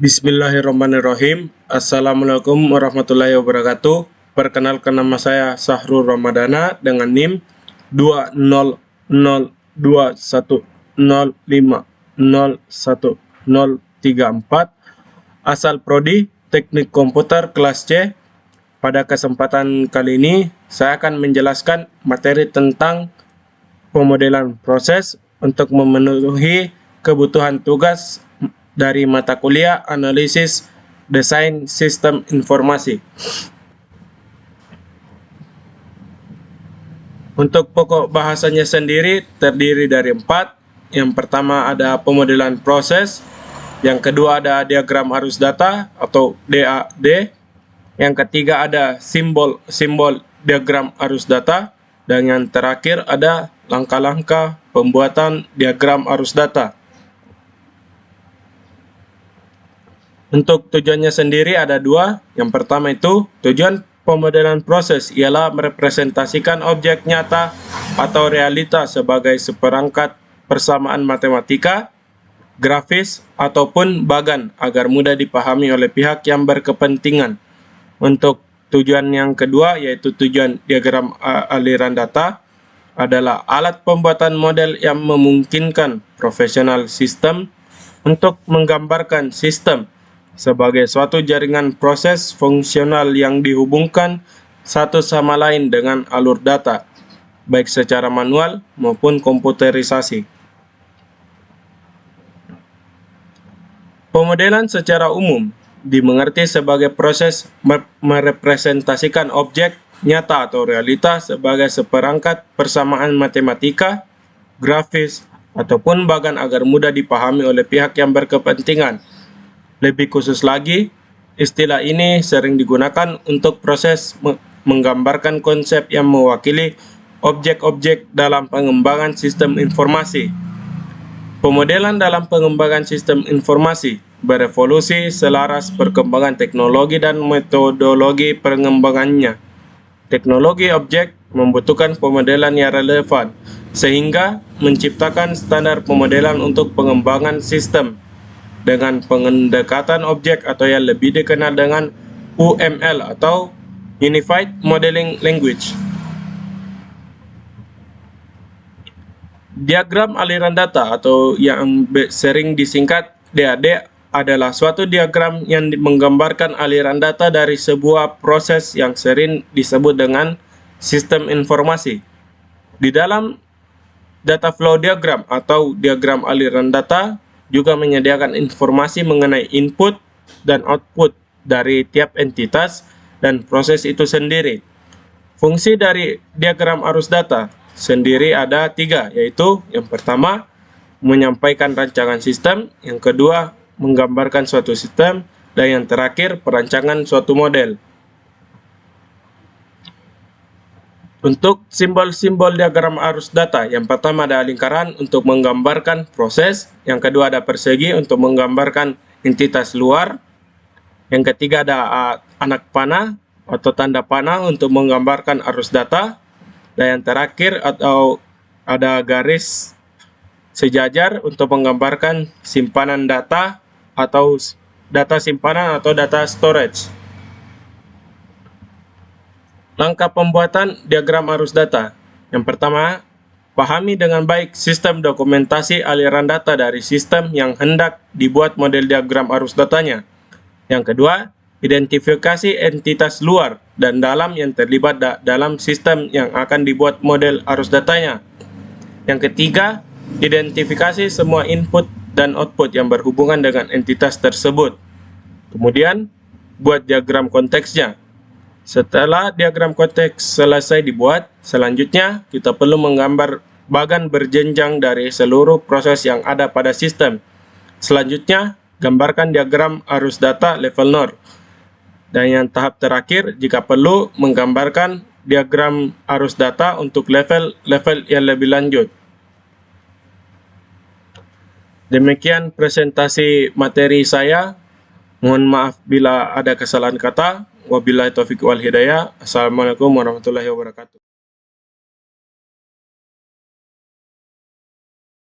Bismillahirrahmanirrahim. Assalamualaikum warahmatullahi wabarakatuh. Perkenalkan, nama saya Sahrul Ramadana dengan NIM 2002105011034. Asal prodi Teknik Komputer kelas C. Pada kesempatan kali ini saya akan menjelaskan materi tentang pemodelan proses untuk memenuhi kebutuhan tugas dari mata kuliah Analisis Desain Sistem Informasi. Untuk pokok bahasanya sendiri terdiri dari 4. Yang pertama ada pemodelan proses, yang kedua ada diagram arus data atau DAD, yang ketiga ada simbol diagram arus data, dan yang terakhir ada langkah-langkah pembuatan diagram arus data. Untuk tujuannya sendiri ada 2. Yang pertama itu tujuan pemodelan proses ialah merepresentasikan objek nyata atau realita sebagai seperangkat persamaan matematika, grafis, ataupun bagan agar mudah dipahami oleh pihak yang berkepentingan. Untuk tujuan yang kedua yaitu tujuan diagram aliran data adalah alat pembuatan model yang memungkinkan profesional sistem untuk menggambarkan sistem sebagai suatu jaringan proses fungsional yang dihubungkan satu sama lain dengan alur data, baik secara manual maupun komputerisasi. Pemodelan secara umum dimengerti sebagai proses merepresentasikan objek nyata atau realita sebagai seperangkat persamaan matematika, grafis, ataupun bagan agar mudah dipahami oleh pihak yang berkepentingan. Lebih khusus lagi, istilah ini sering digunakan untuk proses menggambarkan konsep yang mewakili objek-objek dalam pengembangan sistem informasi. Pemodelan dalam pengembangan sistem informasi berevolusi selaras perkembangan teknologi dan metodologi pengembangannya. Teknologi objek membutuhkan pemodelan yang relevan, sehingga menciptakan standar pemodelan untuk pengembangan sistem dengan pendekatan objek atau yang lebih dikenal dengan UML atau Unified Modeling Language. Diagram aliran data atau yang sering disingkat DAD adalah suatu diagram yang menggambarkan aliran data dari sebuah proses yang sering disebut dengan sistem informasi. Di dalam data flow diagram atau diagram aliran data juga menyediakan informasi mengenai input dan output dari tiap entitas dan proses itu sendiri. Fungsi dari diagram arus data sendiri ada 3, yaitu yang pertama menyampaikan rancangan sistem, yang kedua menggambarkan suatu sistem, dan yang terakhir perancangan suatu model. Untuk simbol-simbol diagram arus data, yang pertama ada lingkaran untuk menggambarkan proses, yang kedua ada persegi untuk menggambarkan entitas luar, yang ketiga ada anak panah atau tanda panah untuk menggambarkan arus data, dan yang terakhir atau ada garis sejajar untuk menggambarkan simpanan data atau data simpanan atau data storage. Langkah pembuatan diagram arus data. Yang pertama, pahami dengan baik sistem dokumentasi aliran data dari sistem yang hendak dibuat model diagram arus datanya. Yang kedua, identifikasi entitas luar dan dalam yang terlibat dalam sistem yang akan dibuat model arus datanya. Yang ketiga, identifikasi semua input dan output yang berhubungan dengan entitas tersebut. Kemudian, buat diagram konteksnya. Setelah diagram konteks selesai dibuat, selanjutnya kita perlu menggambar bagan berjenjang dari seluruh proses yang ada pada sistem. Selanjutnya, gambarkan diagram arus data level 0. Dan yang tahap terakhir, jika perlu, menggambarkan diagram arus data untuk level-level yang lebih lanjut. Demikian presentasi materi saya. Mohon maaf bila ada kesalahan kata. Wabillahi taufiq wal hidayah. Assalamualaikum warahmatullahi wabarakatuh.